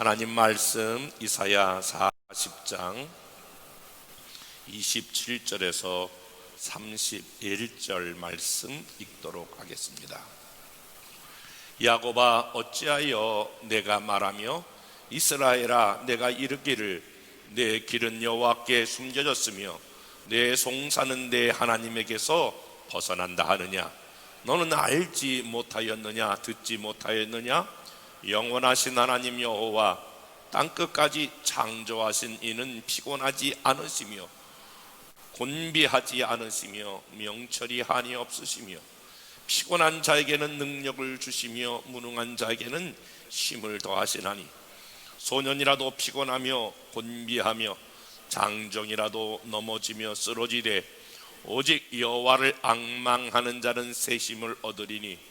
하나님 말씀 이사야 40장 27절에서 31절 말씀 읽도록 하겠습니다. 야곱아, 어찌하여 내가 말하며 이스라엘아, 내가 이르기를 내 길은 여호와께 숨겨졌으며 내 송사는 내 하나님에게서 벗어난다 하느냐? 너는 알지 못하였느냐? 듣지 못하였느냐? 영원하신 하나님 여호와 땅끝까지 창조하신 이는 피곤하지 않으시며 곤비하지 않으시며 명철이 한이 없으시며 피곤한 자에게는 능력을 주시며 무능한 자에게는 힘을 더하시나니 소년이라도 피곤하며 곤비하며 장정이라도 넘어지며 쓰러지되 오직 여호와를 앙망하는 자는 새 힘을 얻으리니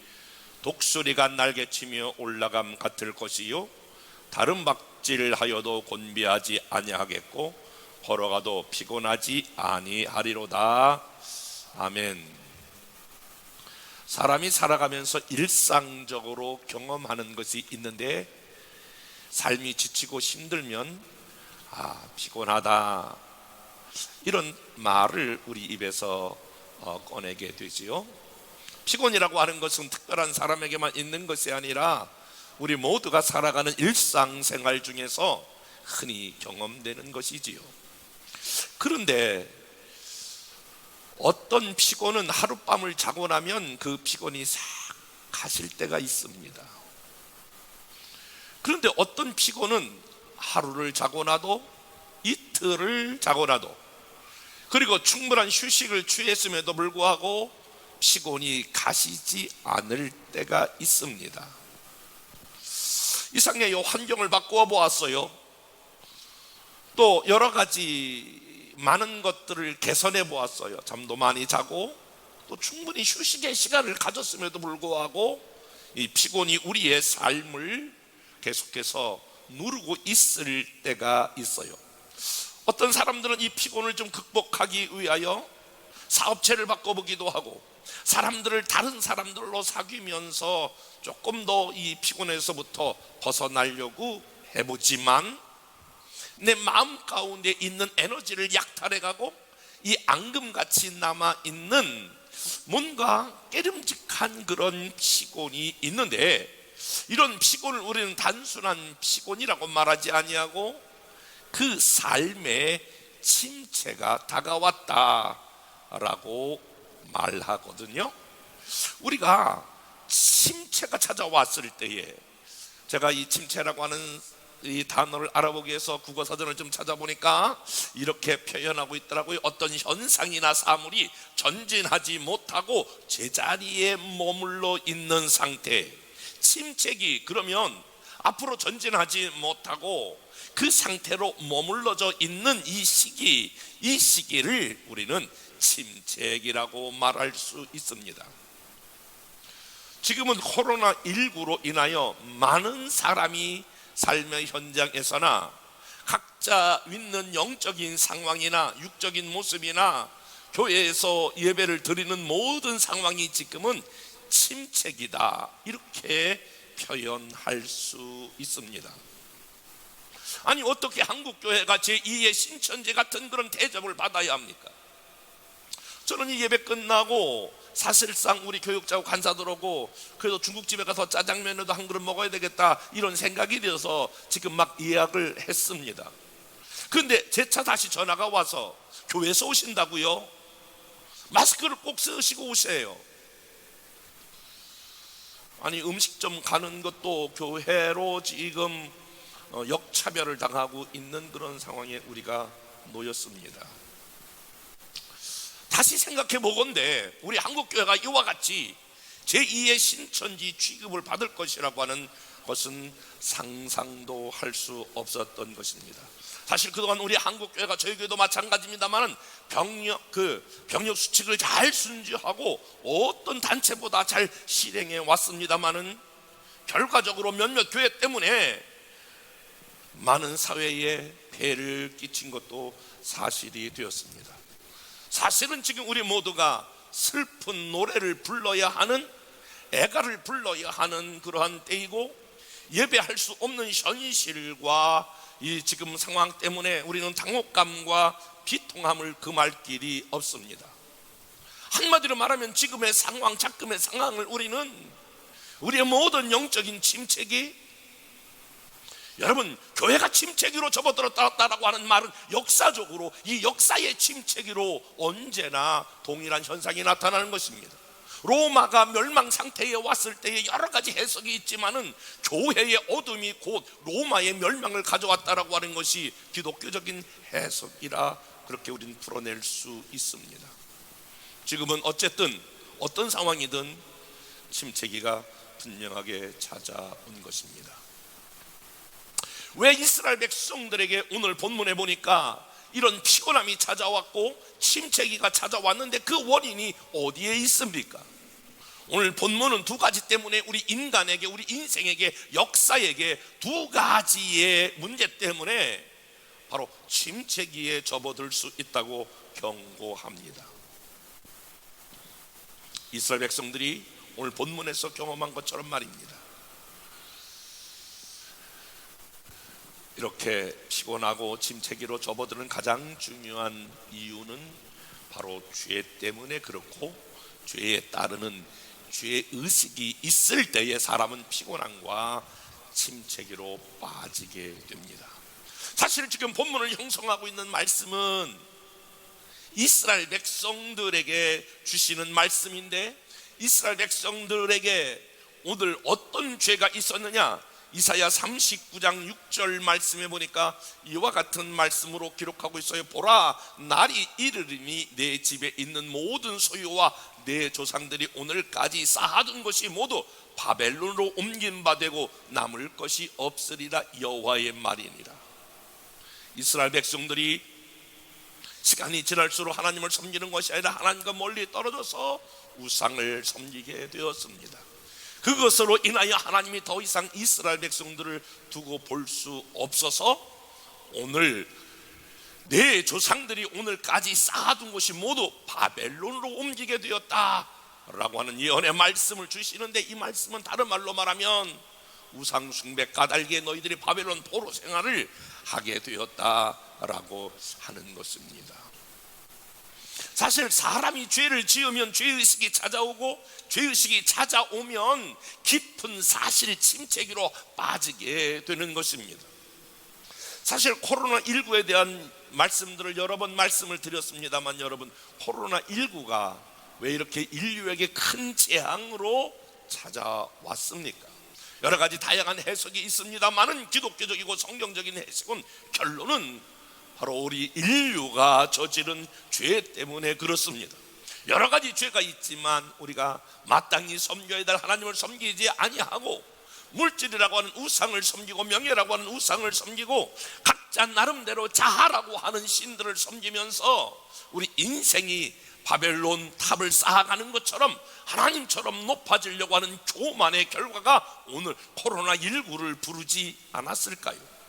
독수리가 날개치며 올라감 같을 것이요 다른 박질하여도 곤비하지 아니하겠고 걸어가도 피곤하지 아니하리로다. 아멘. 사람이 살아가면서 일상적으로 경험하는 것이 있는데 삶이 지치고 힘들면 피곤하다, 이런 말을 우리 입에서 꺼내게 되지요. 피곤이라고 하는 것은 특별한 사람에게만 있는 것이 아니라 우리 모두가 살아가는 일상생활 중에서 흔히 경험되는 것이지요. 그런데 어떤 피곤은 하룻밤을 자고 나면 그 피곤이 싹 가실 때가 있습니다. 그런데 어떤 피곤은 하루를 자고 나도, 이틀을 자고 나도, 그리고 충분한 휴식을 취했음에도 불구하고 피곤이 가시지 않을 때가 있습니다. 이상의 환경을 바꾸어 보았어요. 또 여러 가지 많은 것들을 개선해 보았어요. 잠도 많이 자고 또 충분히 휴식의 시간을 가졌음에도 불구하고 이 피곤이 우리의 삶을 계속해서 누르고 있을 때가 있어요. 어떤 사람들은 이 피곤을 좀 극복하기 위하여 사업체를 바꿔보기도 하고 다른 사람들로 사귀면서 조금 더 이 피곤에서부터 벗어나려고 해보지만 내 마음 가운데 있는 에너지를 약탈해가고 이 앙금같이 남아있는 뭔가 깨름직한 그런 피곤이 있는데, 이런 피곤을 우리는 단순한 피곤이라고 말하지 아니하고 그 삶에 침체가 다가왔다라고 말하거든요. 우리가 침체가 찾아왔을 때에, 제가 이 침체라고 하는 이 단어를 알아보기 위해서 국어사전을 좀 찾아보니까 이렇게 표현하고 있더라고요. 어떤 현상이나 사물이 전진하지 못하고 제자리에 머물러 있는 상태, 침체기. 그러면 앞으로 전진하지 못하고 그 상태로 머물러져 있는 이 시기를 우리는 침체기라고 말할 수 있습니다. 지금은 코로나19로 인하여 많은 사람이 삶의 현장에서나 각자 있는 영적인 상황이나 육적인 모습이나 교회에서 예배를 드리는 모든 상황이 지금은 침체기다, 이렇게 표현할 수 있습니다. 아니, 어떻게 한국교회가 제2의 신천지 같은 그런 대접을 받아야 합니까? 저는 이 예배 끝나고 사실상 우리 교육자고 간사들하고 그래도 중국집에 가서 짜장면이라도 한 그릇 먹어야 되겠다, 이런 생각이 들어서 지금 막 예약을 했습니다. 그런데 제 차 다시 전화가 와서 교회에서 오신다고요? 마스크를 꼭 쓰시고 오세요. 아니, 음식점 가는 것도 교회로 지금 역차별을 당하고 있는 그런 상황에 우리가 놓였습니다. 다시 생각해 보건대 우리 한국교회가 이와 같이 제2의 신천지 취급을 받을 것이라고 하는 것은 상상도 할 수 없었던 것입니다. 사실 그동안 우리 한국교회가, 저희 교회도 마찬가지입니다만 병역 수칙을 잘 순지하고 어떤 단체보다 잘 실행해 왔습니다만은 결과적으로 몇몇 교회 때문에 많은 사회에 폐해를 끼친 것도 사실이 되었습니다. 사실은 지금 우리 모두가 슬픈 노래를 불러야 하는, 애가를 불러야 하는 그러한 때이고, 예배할 수 없는 현실과 이 지금 상황 때문에 우리는 당혹감과 비통함을 금할 길이 없습니다. 한마디로 말하면 지금의 상황, 작금의 상황을 우리는 우리의 모든 영적인 침체기, 여러분 교회가 침체기로 접어들었다라고 하는 말은 역사적으로 이 역사의 침체기로 언제나 동일한 현상이 나타나는 것입니다. 로마가 멸망 상태에 왔을 때에 여러 가지 해석이 있지만은 교회의 어둠이 곧 로마의 멸망을 가져왔다라고 하는 것이 기독교적인 해석이라 그렇게 우리는 풀어낼 수 있습니다. 지금은 어쨌든 어떤 상황이든 침체기가 분명하게 찾아온 것입니다. 왜 이스라엘 백성들에게 오늘 본문에 보니까 이런 피곤함이 찾아왔고 침체기가 찾아왔는데 그 원인이 어디에 있습니까? 오늘 본문은 두 가지 때문에 우리 인간에게, 우리 인생에게, 역사에게 두 가지의 문제 때문에 바로 침체기에 접어들 수 있다고 경고합니다. 이스라엘 백성들이 오늘 본문에서 경험한 것처럼 말입니다. 이렇게 피곤하고 침체기로 접어드는 가장 중요한 이유는 바로 죄 때문에 그렇고, 죄에 따르는 죄의식이 있을 때에 사람은 피곤함과 침체기로 빠지게 됩니다. 사실 지금 본문을 형성하고 있는 말씀은 이스라엘 백성들에게 주시는 말씀인데, 이스라엘 백성들에게 오늘 어떤 죄가 있었느냐? 이사야 39장 6절 말씀에 보니까 이와 같은 말씀으로 기록하고 있어요. 보라, 날이 이르리니 내 집에 있는 모든 소유와 내 조상들이 오늘까지 쌓아둔 것이 모두 바벨론으로 옮긴 바 되고 남을 것이 없으리라. 여호와의 말이니라. 이스라엘 백성들이 시간이 지날수록 하나님을 섬기는 것이 아니라 하나님과 멀리 떨어져서 우상을 섬기게 되었습니다. 그것으로 인하여 하나님이 더 이상 이스라엘 백성들을 두고 볼 수 없어서 오늘 내 조상들이 오늘까지 쌓아둔 것이 모두 바벨론으로 옮기게 되었다라고 하는 예언의 말씀을 주시는데, 이 말씀은 다른 말로 말하면 우상 숭배 까닭에 너희들이 바벨론 포로 생활을 하게 되었다라고 하는 것입니다. 사실 사람이 죄를 지으면 죄의식이 찾아오고, 죄의식이 찾아오면 깊은 사실 침체기로 빠지게 되는 것입니다. 사실 코로나19에 대한 말씀들을 여러 번 말씀을 드렸습니다만, 여러분 코로나19가 왜 이렇게 인류에게 큰 재앙으로 찾아왔습니까? 여러 가지 다양한 해석이 있습니다만은 기독교적이고 성경적인 해석은, 결론은 바로 우리 인류가 저지른 죄 때문에 그렇습니다. 여러 가지 죄가 있지만 우리가 마땅히 섬겨야 될 하나님을 섬기지 아니하고, 물질이라고 하는 우상을 섬기고, 명예라고 하는 우상을 섬기고, 각자 나름대로 자아라고 하는 신들을 섬기면서 우리 인생이 바벨론 탑을 쌓아가는 것처럼 하나님처럼 높아지려고 하는 교만의 결과가 오늘 코로나19를 부르지 않았을까요?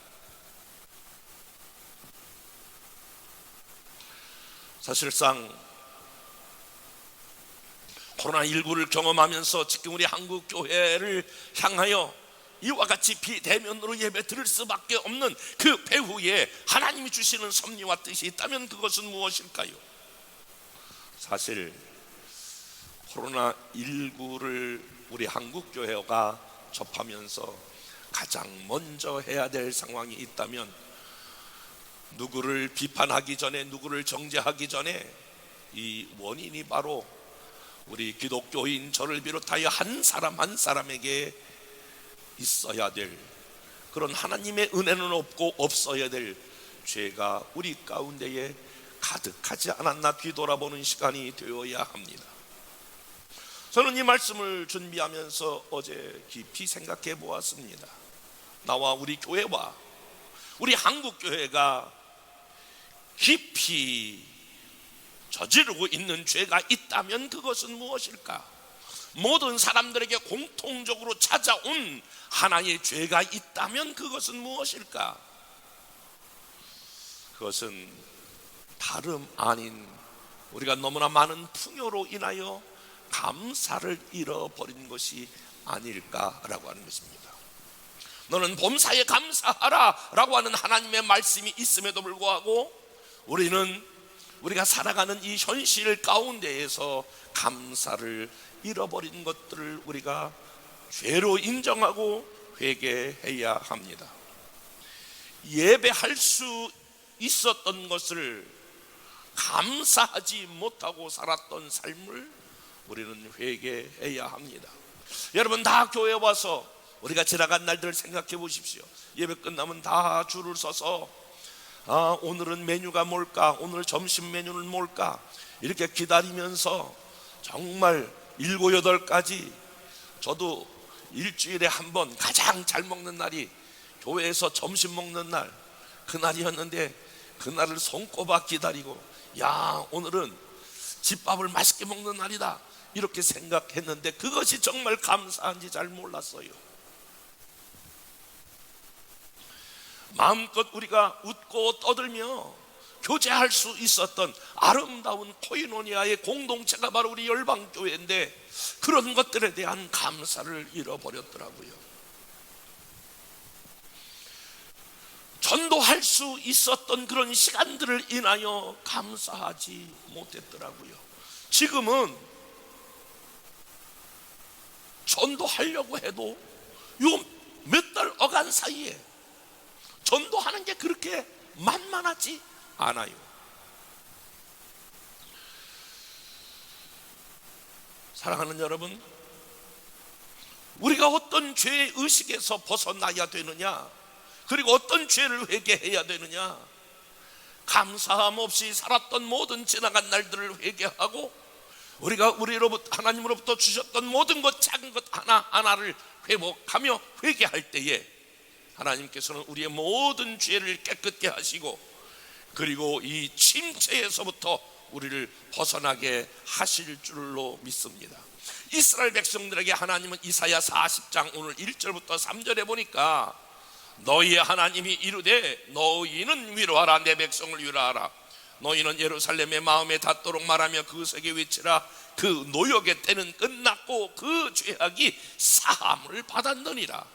사실상 코로나19를 경험하면서 지금 우리 한국 교회를 향하여 이와 같이 비대면으로 예배 드릴 수밖에 없는 그 배후에 하나님이 주시는 섭리와 뜻이 있다면 그것은 무엇일까요? 사실 코로나19를 우리 한국 교회가 접하면서 가장 먼저 해야 될 상황이 있다면, 누구를 비판하기 전에, 누구를 정죄하기 전에 이 원인이 바로 우리 기독교인 저를 비롯하여 한 사람 한 사람에게 있어야 될, 그런 하나님의 은혜는 없고 없어야 될 죄가 우리 가운데에 가득하지 않았나 뒤돌아보는 시간이 되어야 합니다. 저는 이 말씀을 준비하면서 어제 깊이 생각해 보았습니다. 나와 우리 교회와 우리 한국 교회가 깊이 저지르고 있는 죄가 있다면 그것은 무엇일까? 모든 사람들에게 공통적으로 찾아온 하나의 죄가 있다면 그것은 무엇일까? 그것은 다름 아닌 우리가 너무나 많은 풍요로 인하여 감사를 잃어버린 것이 아닐까라고 하는 것입니다. 너는 범사에 감사하라 라고 하는 하나님의 말씀이 있음에도 불구하고 우리가 살아가는 이 현실 가운데에서 감사를 잃어버린 것들을 우리가 죄로 인정하고 회개해야 합니다. 예배할 수 있었던 것을 감사하지 못하고 살았던 삶을 우리는 회개해야 합니다. 여러분, 다 교회 와서 우리가 지나간 날들을 생각해 보십시오. 예배 끝나면 다 줄을 서서 오늘은 메뉴가 뭘까, 오늘 점심 메뉴는 뭘까, 이렇게 기다리면서 정말 7, 8가지, 저도 일주일에 한 번 가장 잘 먹는 날이 교회에서 점심 먹는 날, 그날이었는데 그날을 손꼽아 기다리고, 야, 오늘은 집밥을 맛있게 먹는 날이다, 이렇게 생각했는데 그것이 정말 감사한지 잘 몰랐어요. 마음껏 우리가 웃고 떠들며 교제할 수 있었던 아름다운 코이노니아의 공동체가 바로 우리 열방교회인데, 그런 것들에 대한 감사를 잃어버렸더라고요. 전도할 수 있었던 그런 시간들을 인하여 감사하지 못했더라고요. 지금은 전도하려고 해도 요 몇 달 어간 사이에 전도하는 게 그렇게 만만하지 않아요. 사랑하는 여러분, 우리가 어떤 죄의 의식에서 벗어나야 되느냐, 그리고 어떤 죄를 회개해야 되느냐, 감사함 없이 살았던 모든 지나간 날들을 회개하고 우리가 하나님으로부터 주셨던 모든 것, 작은 것 하나하나를 회복하며 회개할 때에 하나님께서는 우리의 모든 죄를 깨끗게 하시고, 그리고 이 침체에서부터 우리를 벗어나게 하실 줄로 믿습니다. 이스라엘 백성들에게 하나님은 이사야 40장 오늘 1절부터 3절에 보니까, 너희의 하나님이 이르되 너희는 위로하라, 내 백성을 위로하라. 너희는 예루살렘의 마음에 닿도록 말하며 그것에게 외치라. 그 노역의 때는 끝났고 그 죄악이 사함을 받았느니라.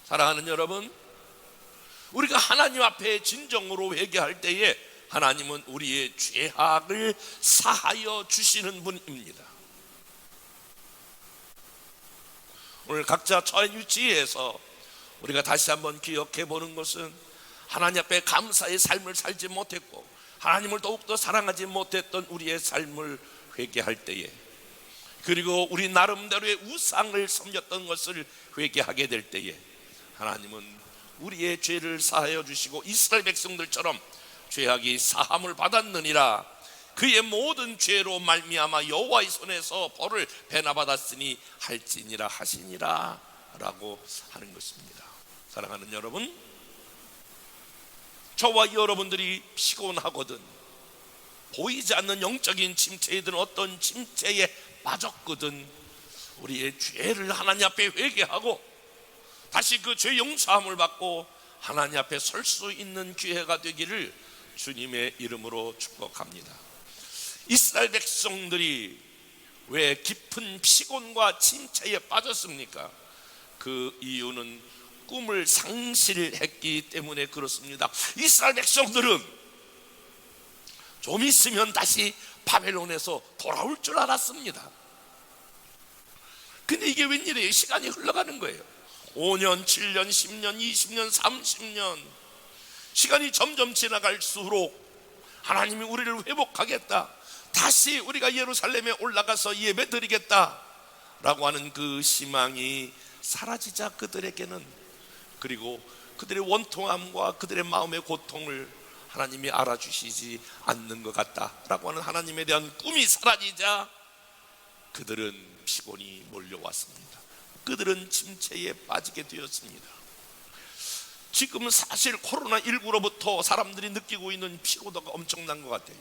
사랑하는 여러분, 우리가 하나님 앞에 진정으로 회개할 때에 하나님은 우리의 죄악을 사하여 주시는 분입니다. 오늘 각자 처한 위치에서 우리가 다시 한번 기억해 보는 것은, 하나님 앞에 감사의 삶을 살지 못했고 하나님을 더욱더 사랑하지 못했던 우리의 삶을 회개할 때에, 그리고 우리 나름대로의 우상을 섬겼던 것을 회개하게 될 때에 하나님은 우리의 죄를 사하여 주시고 이스라엘 백성들처럼 죄악이 사함을 받았느니라. 그의 모든 죄로 말미암아 여호와의 손에서 벌을 배나받았으니 할지니라 하시니라 라고 하는 것입니다. 사랑하는 여러분, 저와 여러분들이 피곤하거든, 보이지 않는 영적인 침체이든 어떤 침체에 빠졌거든, 우리의 죄를 하나님 앞에 회개하고 다시 그 죄 용서함을 받고 하나님 앞에 설 수 있는 기회가 되기를 주님의 이름으로 축복합니다. 이스라엘 백성들이 왜 깊은 피곤과 침체에 빠졌습니까? 그 이유는 꿈을 상실했기 때문에 그렇습니다. 이스라엘 백성들은 좀 있으면 다시 바벨론에서 돌아올 줄 알았습니다. 근데 이게 웬일이에요? 시간이 흘러가는 거예요. 5년, 7년, 10년, 20년, 30년 시간이 점점 지나갈수록 하나님이 우리를 회복하겠다, 다시 우리가 예루살렘에 올라가서 예배 드리겠다 라고 하는 그 희망이 사라지자 그들에게는, 그리고 그들의 원통함과 그들의 마음의 고통을 하나님이 알아주시지 않는 것 같다라고 하는 하나님에 대한 꿈이 사라지자 그들은 피곤이 몰려왔습니다. 그들은 침체에 빠지게 되었습니다. 지금 사실 코로나19로부터 사람들이 느끼고 있는 피로도가 엄청난 것 같아요.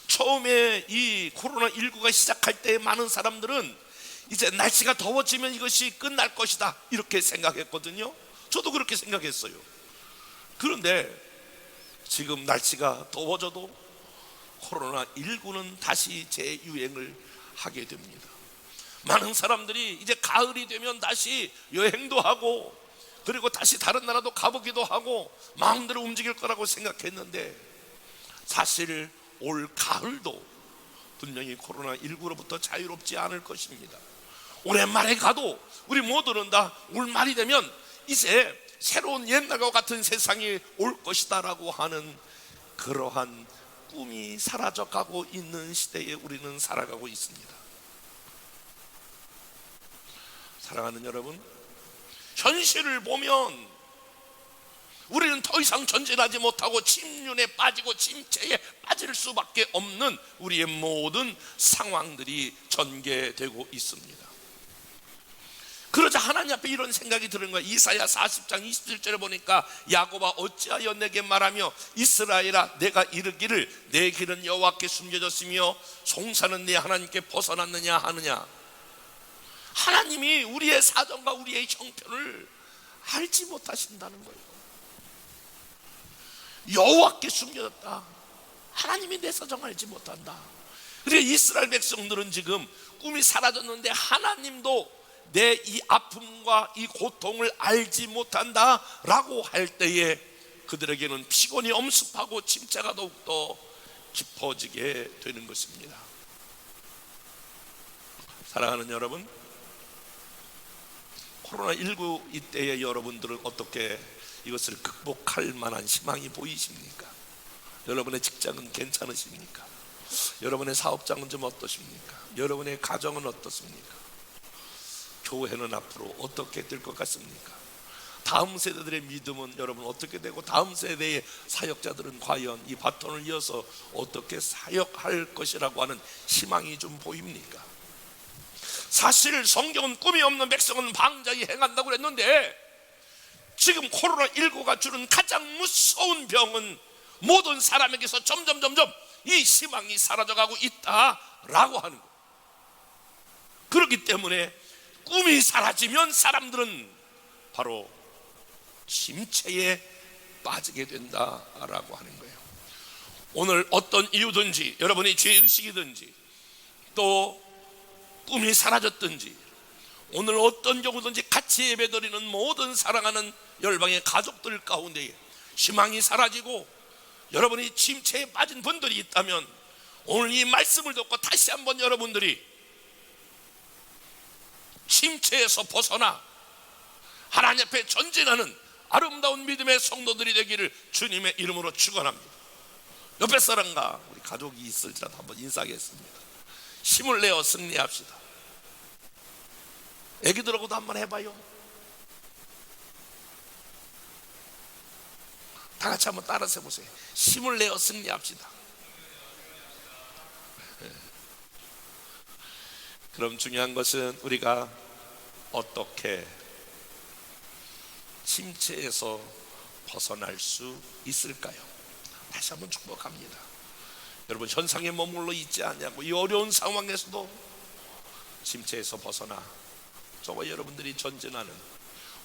처음에 이 코로나19가 시작할 때 많은 사람들은 이제 날씨가 더워지면 이것이 끝날 것이다 이렇게 생각했거든요. 저도 그렇게 생각했어요. 그런데 지금 날씨가 더워져도 코로나19는 다시 재유행을 하게 됩니다. 많은 사람들이 이제 가을이 되면 다시 여행도 하고 그리고 다시 다른 나라도 가보기도 하고 마음대로 움직일 거라고 생각했는데, 사실 올 가을도 분명히 코로나19로부터 자유롭지 않을 것입니다. 올해 말에 가도 우리 모두는 다 올 말이 되면 이제 새로운 옛날과 같은 세상이 올 것이다 라고 하는 그러한 꿈이 사라져가고 있는 시대에 우리는 살아가고 있습니다. 사랑하는 여러분, 현실을 보면 우리는 더 이상 전진하지 못하고 침륜에 빠지고 침체에 빠질 수밖에 없는 우리의 모든 상황들이 전개되고 있습니다. 그러자 하나님 앞에 이런 생각이 드는 거예요. 이사야 40장 27절에 보니까 야곱아 어찌하여 내게 말하며 이스라엘아 내가 이르기를 내 길은 여호와께 숨겨졌으며 송사는 내 하나님께 벗어났느냐 하느냐. 하나님이 우리의 사정과 우리의 형편을 알지 못하신다는 거예요. 여호와께 숨겨졌다. 하나님이 내 사정 알지 못한다. 그러니까 이스라엘 백성들은 지금 꿈이 사라졌는데 하나님도 내 이 아픔과 이 고통을 알지 못한다 라고 할 때에 그들에게는 피곤이 엄습하고 침체가 더욱더 깊어지게 되는 것입니다. 사랑하는 여러분, 코로나19 이때에 여러분들은 어떻게 이것을 극복할 만한 희망이 보이십니까? 여러분의 직장은 괜찮으십니까? 여러분의 사업장은 좀 어떠십니까? 여러분의 가정은 어떻습니까? 교회는 앞으로 어떻게 될 것 같습니까? 다음 세대들의 믿음은 여러분 어떻게 되고 다음 세대의 사역자들은 과연 이 바톤을 이어서 어떻게 사역할 것이라고 하는 희망이 좀 보입니까? 사실 성경은 꿈이 없는 백성은 방자히 행한다고 그랬는데 지금 코로나19가 주는 가장 무서운 병은 모든 사람에게서 점점 이 희망이 사라져가고 있다라고 하는 거예요. 그렇기 때문에 꿈이 사라지면 사람들은 바로 침체에 빠지게 된다라고 하는 거예요. 오늘 어떤 이유든지 여러분이 죄의식이든지 또 꿈이 사라졌든지 오늘 어떤 경우든지 같이 예배드리는 모든 사랑하는 열방의 가족들 가운데 희망이 사라지고 여러분이 침체에 빠진 분들이 있다면 오늘 이 말씀을 듣고 다시 한번 여러분들이 침체에서 벗어나 하나님 앞에 전진하는 아름다운 믿음의 성도들이 되기를 주님의 이름으로 축원합니다. 옆에 사람과 우리 가족이 있을지라도 한번 인사하겠습니다. 힘을 내어 승리합시다. 애기들하고도 한번 해봐요. 다 같이 한번 따라서 해보세요. 힘을 내어 승리합시다. 그럼 중요한 것은 우리가 어떻게 침체에서 벗어날 수 있을까요? 다시 한번 축복합니다. 여러분 현상에 머물러 있지 않냐고 이 어려운 상황에서도 침체에서 벗어나 저와 여러분들이 전진하는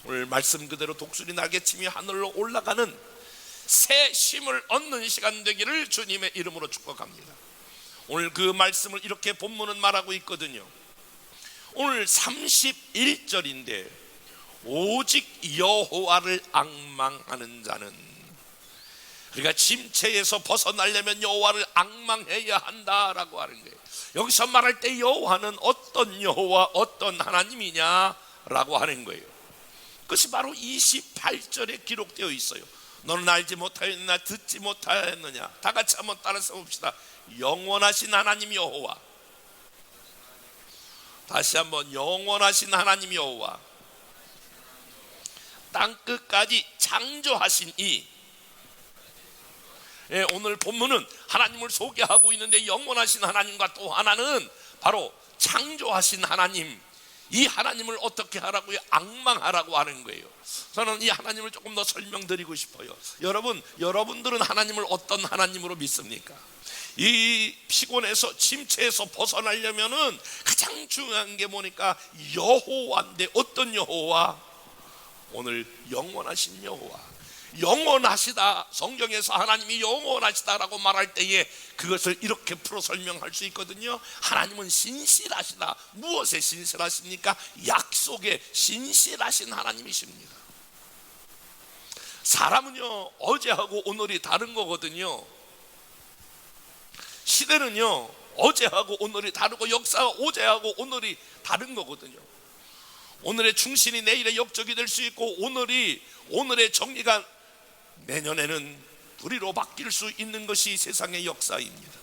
오늘 말씀 그대로 독수리 날개치며 하늘로 올라가는 새 힘을 얻는 시간 되기를 주님의 이름으로 축복합니다. 오늘 그 말씀을 이렇게 본문은 말하고 있거든요. 오늘 31절인데 오직 여호와를 앙망하는 자는, 그러니까 침체에서 벗어나려면 여호와를 앙망해야 한다라고 하는 거예요. 여기서 말할 때 여호와는 어떤 여호와 어떤 하나님이냐라고 하는 거예요. 그것이 바로 28절에 기록되어 있어요. 너는 알지 못하였느냐 듣지 못하였느냐. 다 같이 한번 따라서 봅시다. 영원하신 하나님 여호와. 다시 한번 영원하신 하나님 여호와, 땅끝까지 창조하신 이. 오늘 본문은 하나님을 소개하고 있는데 영원하신 하나님과 또 하나는 바로 창조하신 하나님, 이 하나님을 어떻게 하라고요? 앙망하라고 하는 거예요. 저는 이 하나님을 조금 더 설명드리고 싶어요. 여러분들은 하나님을 어떤 하나님으로 믿습니까? 이 피곤에서 침체에서 벗어나려면은 가장 중요한 게 뭐니까 여호와인데 어떤 여호와? 오늘 영원하신 여호와. 영원하시다. 성경에서 하나님이 영원하시다라고 말할 때에 그것을 이렇게 풀어 설명할 수 있거든요. 하나님은 신실하시다. 무엇에 신실하십니까? 약속에 신실하신 하나님이십니다. 사람은요, 어제하고 오늘이 다른 거거든요. 시대는요, 어제하고 오늘이 다르고 역사가 어제하고 오늘이 다른 거거든요. 오늘의 충신이 내일의 역적이 될 수 있고, 오늘의 정리가 내년에는 불의로 바뀔 수 있는 것이 세상의 역사입니다.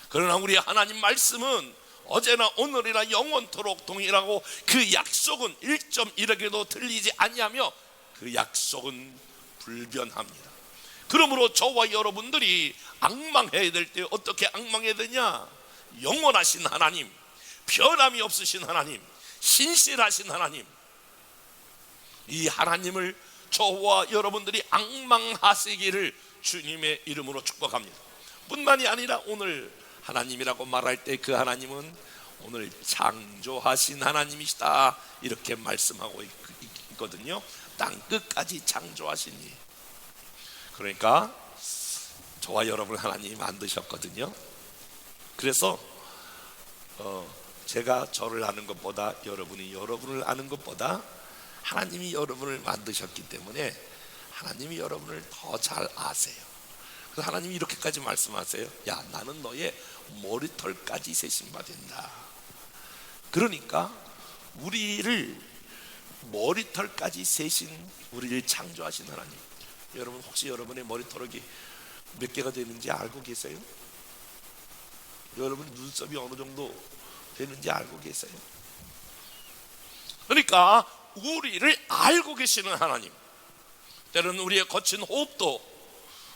그러나 우리 하나님 말씀은 어제나 오늘이나 영원토록 동일하고, 그 약속은 1.1억에도 틀리지 아니하며 그 약속은 불변합니다. 그러므로 저와 여러분들이 앙망해야 될 때 어떻게 앙망해야 되냐? 영원하신 하나님, 변함이 없으신 하나님, 신실하신 하나님, 이 하나님을 저와 여러분들이 앙망하시기를 주님의 이름으로 축복합니다. 뿐만이 아니라 오늘 하나님이라고 말할 때 그 하나님은 오늘 창조하신 하나님이시다, 이렇게 말씀하고 있거든요. 땅 끝까지 창조하시니, 그러니까 저와 여러분 하나님이 만드셨거든요. 그래서 제가 저를 아는 것보다, 여러분이 여러분을 아는 것보다 하나님이 여러분을 만드셨기 때문에 하나님이 여러분을 더 잘 아세요. 그래서 하나님이 이렇게까지 말씀하세요. 야, 나는 너의 머리털까지 세심받는다. 그러니까 우리를 머리털까지 세신, 우리를 창조하신 하나님. 여러분, 혹시 여러분의 머리털이 몇 개가 되는지 알고 계세요? 여러분 눈썹이 어느 정도 되는지 알고 계세요? 그러니까 우리를 알고 계시는 하나님, 때로는 우리의 거친 호흡도,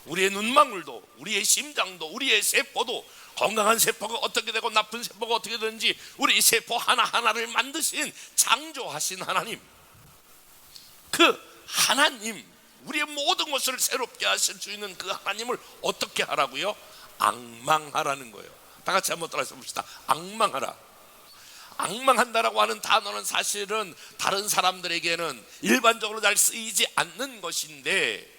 우리의 눈망울도, 우리의 심장도, 우리의 세포도, 건강한 세포가 어떻게 되고 나쁜 세포가 어떻게 되는지 우리 세포 하나하나를 만드신, 창조하신 하나님, 그 하나님, 우리의 모든 것을 새롭게 하실 수 있는 그 하나님을 어떻게 하라고요? 앙망하라는 거예요. 다 같이 한번 따라서 봅시다. 앙망하라. 앙망한다라고 하는 단어는 사실은 다른 사람들에게는 일반적으로 잘 쓰이지 않는 것인데,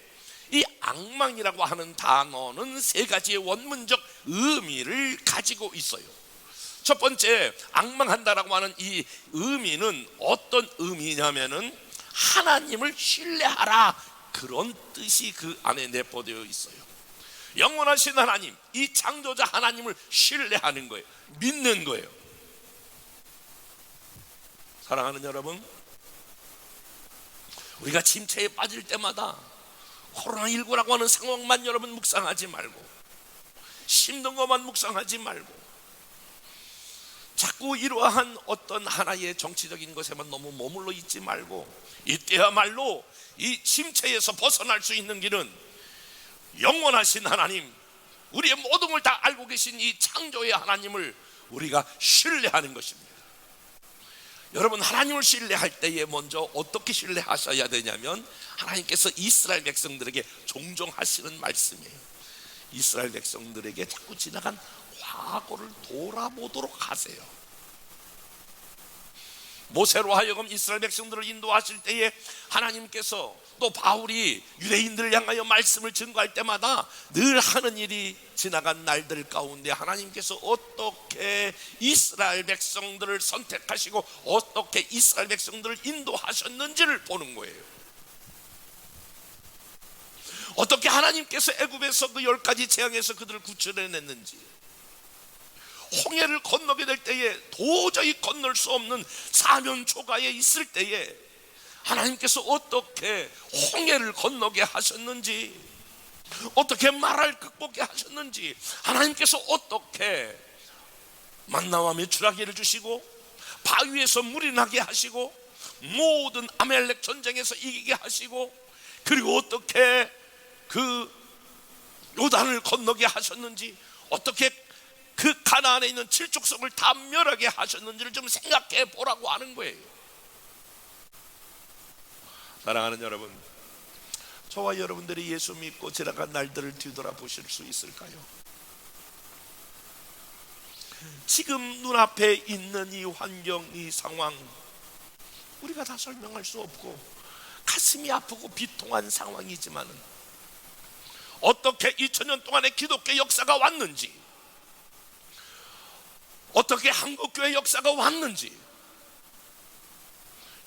이 앙망이라고 하는 단어는 세 가지의 원문적 의미를 가지고 있어요. 첫 번째, 앙망한다라고 하는 이 의미는 어떤 의미냐면은 하나님을 신뢰하라, 그런 뜻이 그 안에 내포되어 있어요. 영원하신 하나님, 이 창조자 하나님을 신뢰하는 거예요. 믿는 거예요. 사랑하는 여러분, 우리가 침체에 빠질 때마다 코로나19라고 하는 상황만 여러분 묵상하지 말고, 힘든 것만 묵상하지 말고, 자꾸 이러한 어떤 하나의 정치적인 것에만 너무 머물러 있지 말고, 이때야말로 이 침체에서 벗어날 수 있는 길은 영원하신 하나님, 우리의 모든 걸 다 알고 계신 이 창조의 하나님을 우리가 신뢰하는 것입니다. 여러분, 하나님을 신뢰할 때에 먼저 어떻게 신뢰하셔야 되냐면, 하나님께서 이스라엘 백성들에게 종종 하시는 말씀이에요. 이스라엘 백성들에게 자꾸 지나간 과거를 돌아보도록 하세요. 모세로 하여금 이스라엘 백성들을 인도하실 때에 하나님께서, 또 바울이 유대인들을 향하여 말씀을 증거할 때마다 늘 하는 일이, 지나간 날들 가운데 하나님께서 어떻게 이스라엘 백성들을 선택하시고 어떻게 이스라엘 백성들을 인도하셨는지를 보는 거예요. 어떻게 하나님께서 애굽에서 그 10가지 재앙에서 그들을 구출해냈는지, 홍해를 건너게 될 때에 도저히 건널 수 없는 사면 초가에 있을 때에 하나님께서 어떻게 홍해를 건너게 하셨는지, 어떻게 말을 극복해 하셨는지, 하나님께서 어떻게 만나와 메추라기를 주시고 바위에서 물이 나게 하시고 모든 아멜렉 전쟁에서 이기게 하시고, 그리고 어떻게 그 요단을 건너게 하셨는지, 어떻게 그 가나안에 있는 칠족성을 다 멸하게 하셨는지를 좀 생각해 보라고 하는 거예요. 사랑하는 여러분, 저와 여러분들이 예수 믿고 지나간 날들을 뒤돌아보실 수 있을까요? 지금 눈앞에 있는 이 환경, 이 상황, 우리가 다 설명할 수 없고 가슴이 아프고 비통한 상황이지만은, 어떻게 2000년 동안의 기독교 역사가 왔는지, 어떻게 한국교회 역사가 왔는지,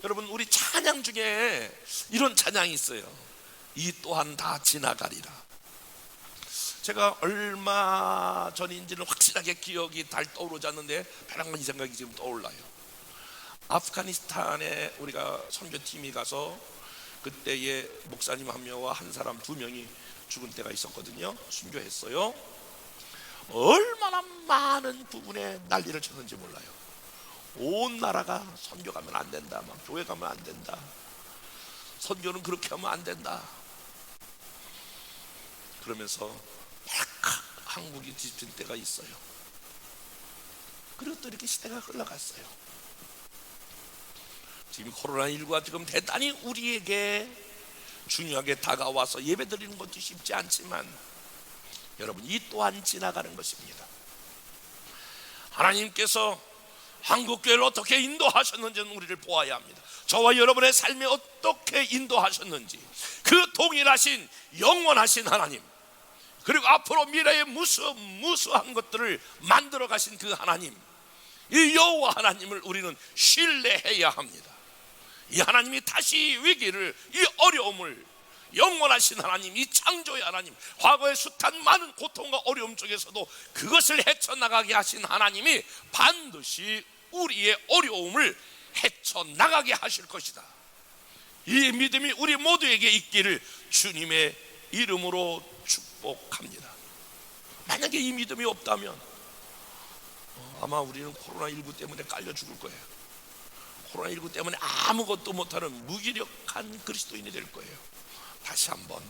여러분, 우리 찬양 중에 이런 찬양이 있어요. 이 또한 다 지나가리라. 제가 얼마 전인지는 확실하게 기억이 잘 떠오르지 않는데 이 생각이 지금 떠올라요. 아프가니스탄에 우리가 선교팀이 가서 그때의 목사님 한 명과 한 사람 2명이 죽은 때가 있었거든요. 순교했어요. 얼마나 많은 부분에 난리를 쳤는지 몰라요. 온 나라가 선교 가면 안 된다, 막 교회 가면 안 된다, 선교는 그렇게 하면 안 된다, 그러면서 발칵 한국이 뒤집힌 때가 있어요. 그리고 또 이렇게 시대가 흘러갔어요. 지금 코로나19가 지금 대단히 우리에게 중요하게 다가와서 예배드리는 것도 쉽지 않지만 여러분, 이 또한 지나가는 것입니다. 하나님께서 한국교회를 어떻게 인도하셨는지는 우리를 보아야 합니다. 저와 여러분의 삶에 어떻게 인도하셨는지, 그 동일하신 영원하신 하나님, 그리고 앞으로 미래의 무수한 것들을 만들어 가신 그 하나님, 이 여호와 하나님을 우리는 신뢰해야 합니다. 이 하나님이 다시 위기를, 이 어려움을, 영원하신 하나님, 이 창조의 하나님, 과거의 숱한 많은 고통과 어려움 속에서도 그것을 헤쳐나가게 하신 하나님이 반드시 우리의 어려움을 헤쳐나가게 하실 것이다. 이 믿음이 우리 모두에게 있기를 주님의 이름으로 축복합니다. 만약에 이 믿음이 없다면 아마 우리는 코로나19 때문에 깔려 죽을 거예요. 코로나19 때문에 아무것도 못하는 무기력한 그리스도인이 될 거예요. 다시 한번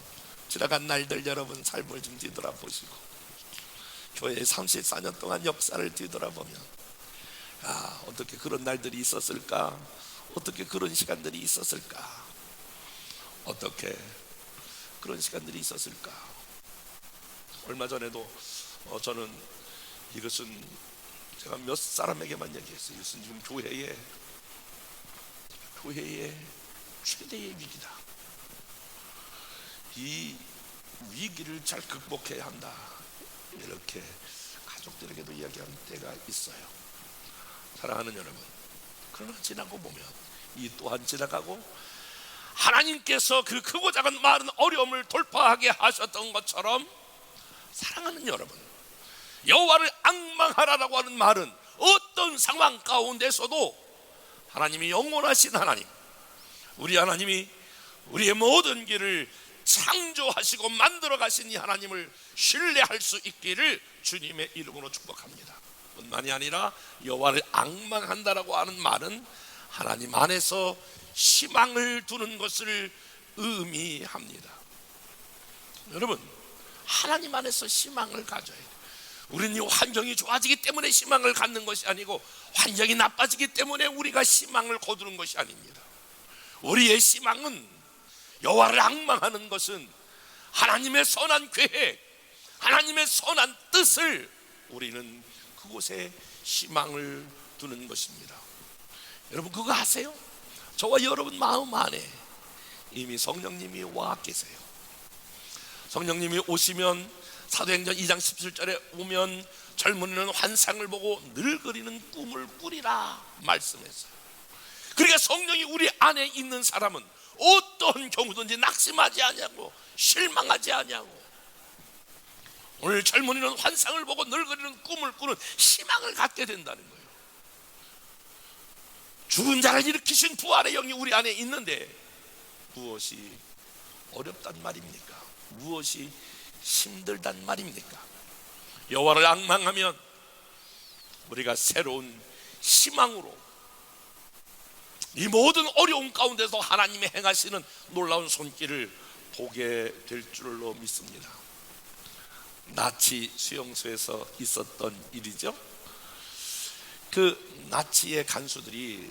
지나간 날들 여러분 삶을 좀 뒤돌아보시고 교회의 34년 동안 역사를 뒤돌아보면 어떻게 그런 날들이 있었을까? 어떻게 그런 시간들이 있었을까? 어떻게 그런 시간들이 있었을까? 얼마 전에도 저는 이것은 제가 몇 사람에게만 얘기했어요. 이것은 지금 교회의 최대의 위기다. 이 위기를 잘 극복해야 한다. 이렇게 가족들에게도 이야기한 때가 있어요. 사랑하는 여러분, 그러나 지나고 보면 이 또한 지나가고 하나님께서 그 크고 작은 많은 어려움을 돌파하게 하셨던 것처럼, 사랑하는 여러분, 여호와를 앙망하라라고 하는 말은 어떤 상황 가운데서도 하나님이 영원하신 하나님, 우리 하나님이 우리의 모든 길을 창조하시고 만들어 가신 이 하나님을 신뢰할 수 있기를 주님의 이름으로 축복합니다. 뿐만이 아니라 여호와를 앙망한다라고 하는 말은 하나님 안에서 희망을 두는 것을 의미합니다. 여러분, 하나님 안에서 희망을 가져야 돼요. 우리는 이 환경이 좋아지기 때문에 희망을 갖는 것이 아니고 환경이 나빠지기 때문에 우리가 희망을 거두는 것이 아닙니다. 우리의 희망은, 여호와를 앙망하는 것은 하나님의 선한 계획, 하나님의 선한 뜻을 우리는 그곳에 희망을 두는 것입니다. 여러분 그거 아세요? 저와 여러분 마음 안에 이미 성령님이 와 계세요. 성령님이 오시면 사도행전 2장 17절에 오면 젊은이는 환상을 보고 늙은이는 꿈을 꾸리라 말씀했어요. 그러니까 성령이 우리 안에 있는 사람은 어떤 경우든지 낙심하지 아니하고 실망하지 아니하고, 오늘 젊은이는 환상을 보고 늙은이는 꿈을 꾸는 희망을 갖게 된다는 거예요. 죽은 자를 일으키신 부활의 영이 우리 안에 있는데 무엇이 어렵단 말입니까? 무엇이 힘들단 말입니까? 여호와를 앙망하면 우리가 새로운 희망으로 이 모든 어려움 가운데서 하나님이 행하시는 놀라운 손길을 보게 될 줄로 믿습니다. 나치 수용소에서 있었던 일이죠. 그 나치의 간수들이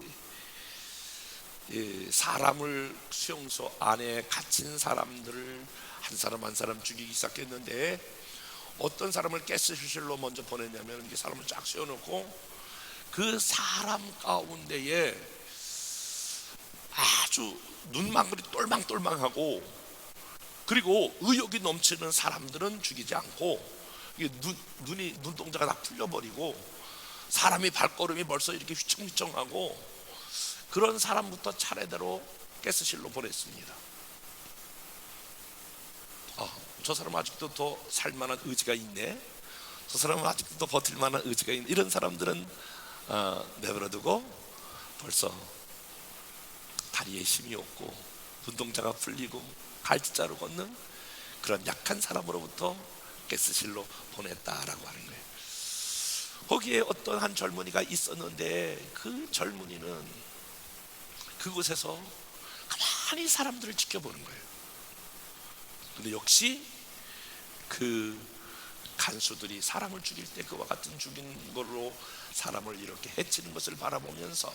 사람을 수용소 안에 갇힌 사람들을 한 사람 한 사람 죽이기 시작했는데, 어떤 사람을 가스실로 먼저 보냈냐면 이 사람을 쫙 세워놓고 그 사람 가운데에 아주 눈망울이 똘망똘망하고 그리고 의욕이 넘치는 사람들은 죽이지 않고 눈동자가 다 풀려버리고 사람이 발걸음이 벌써 이렇게 휘청휘청하고 그런 사람부터 차례대로 가스실로 보냈습니다. 저 사람은 아직도 더 살만한 의지가 있네, 저 사람은 아직도 더 버틸 만한 의지가 있네, 이런 사람들은 내버려두고 벌써 다리에 힘이 없고 눈동자가 풀리고 갈지자로 걷는 그런 약한 사람으로부터 가스실로 보냈다라고 하는 거예요. 거기에 어떤 한 젊은이가 있었는데 그 젊은이는 그곳에서 가만히 사람들을 지켜보는 거예요. 근데 역시 그 간수들이 사람을 죽일 때 그와 같은 죽인 걸로 사람을 이렇게 해치는 것을 바라보면서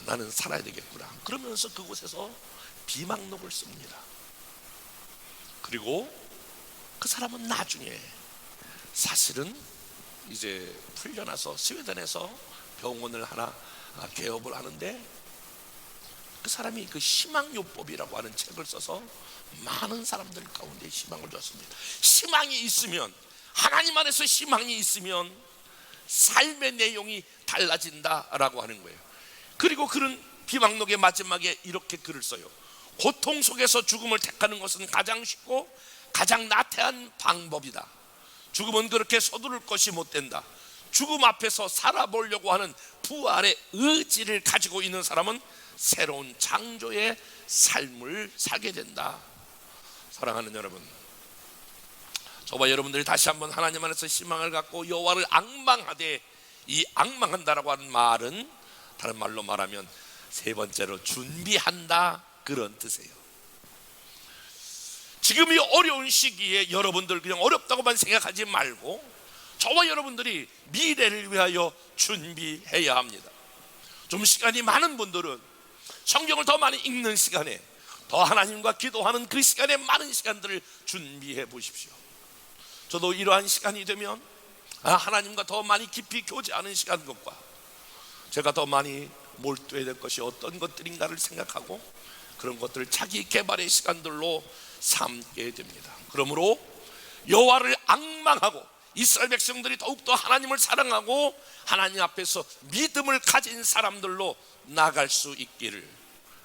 나는 살아야 되겠구나 그러면서 그곳에서 비망록을 씁니다. 그리고 그 사람은 나중에 사실은 이제 풀려나서 스웨덴에서 병원을 하나 개업을 하는데, 그 사람이 그 희망요법이라고 하는 책을 써서 많은 사람들 가운데 희망을 줬습니다. 희망이 있으면, 하나님 안에서 희망이 있으면 삶의 내용이 달라진다라고 하는 거예요. 그리고 그런 비망록의 마지막에 이렇게 글을 써요. 고통 속에서 죽음을 택하는 것은 가장 쉽고 가장 나태한 방법이다. 죽음은 그렇게 서두를 것이 못 된다. 죽음 앞에서 살아보려고 하는 부활의 의지를 가지고 있는 사람은 새로운 창조의 삶을 살게 된다. 사랑하는 여러분, 저와 여러분들이 다시 한번 하나님 안에서 희망을 갖고 여호와를 앙망하되, 이 앙망한다라고 하는 말은 다른 말로 말하면 세 번째로 준비한다, 그런 뜻이에요. 지금 이 어려운 시기에 여러분들 그냥 어렵다고만 생각하지 말고 저와 여러분들이 미래를 위하여 준비해야 합니다. 좀 시간이 많은 분들은 성경을 더 많이 읽는 시간에, 더 하나님과 기도하는 그 시간에 많은 시간들을 준비해 보십시오. 저도 이러한 시간이 되면 하나님과 더 많이 깊이 교제하는 시간과 제가 더 많이 몰두해야 될 것이 어떤 것들인가를 생각하고 그런 것들을 자기 개발의 시간들로 삼게 됩니다. 그러므로 여호와를 앙망하고 이스라엘 백성들이 더욱더 하나님을 사랑하고 하나님 앞에서 믿음을 가진 사람들로 나갈 수 있기를,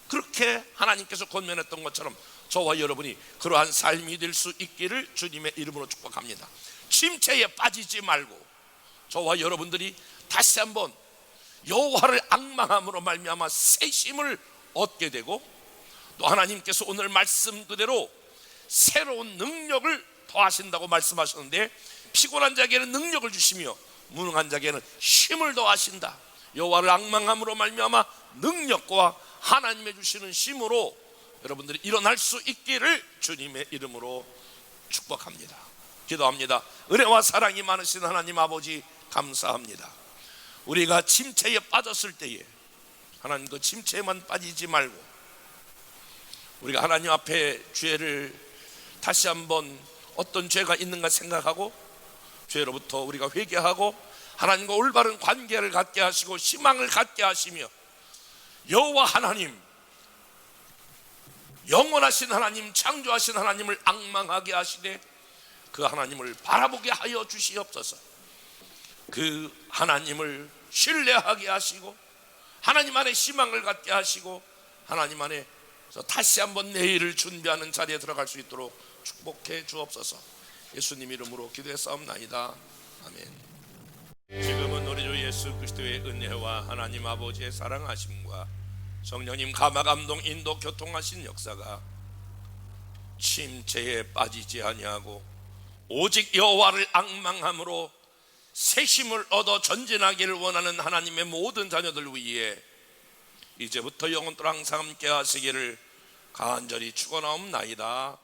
그렇게 하나님께서 권면했던 것처럼 저와 여러분이 그러한 삶이 될 수 있기를 주님의 이름으로 축복합니다. 침체에 빠지지 말고 저와 여러분들이 다시 한번 여호와를 앙망함으로 말미암아 새 힘을 얻게 되고, 또 하나님께서 오늘 말씀 그대로 새로운 능력을 더하신다고 말씀하셨는데, 피곤한 자에게는 능력을 주시며 무능한 자에게는 힘을 더하신다. 여호와를 앙망함으로 말미암아 능력과 하나님의 주시는 힘으로 여러분들이 일어날 수 있기를 주님의 이름으로 축복합니다. 기도합니다. 은혜와 사랑이 많으신 하나님 아버지, 감사합니다. 우리가 침체에 빠졌을 때에 하나님 그 침체에만 빠지지 말고 우리가 하나님 앞에 죄를 다시 한번 어떤 죄가 있는가 생각하고 죄로부터 우리가 회개하고 하나님과 올바른 관계를 갖게 하시고 희망을 갖게 하시며, 여호와 하나님, 영원하신 하나님, 창조하신 하나님을 앙망하게 하시되 그 하나님을 바라보게 하여 주시옵소서. 그 하나님을 신뢰하게 하시고 하나님 안에 희망을 갖게 하시고 하나님 안에 다시 한번 내일을 준비하는 자리에 들어갈 수 있도록 축복해 주옵소서. 예수님 이름으로 기도했사옵나이다. 아멘. 지금은 우리 주 예수 그리스도의 은혜와 하나님 아버지의 사랑하심과 성령님 감화 감동 인도 교통하신 역사가 침체에 빠지지 아니하고 오직 여호와를 앙망함으로 새 힘을 얻어 전진하기를 원하는 하나님의 모든 자녀들 위해 이제부터 영원토록 항상 함께 하시기를 간절히 축원하옵나이다.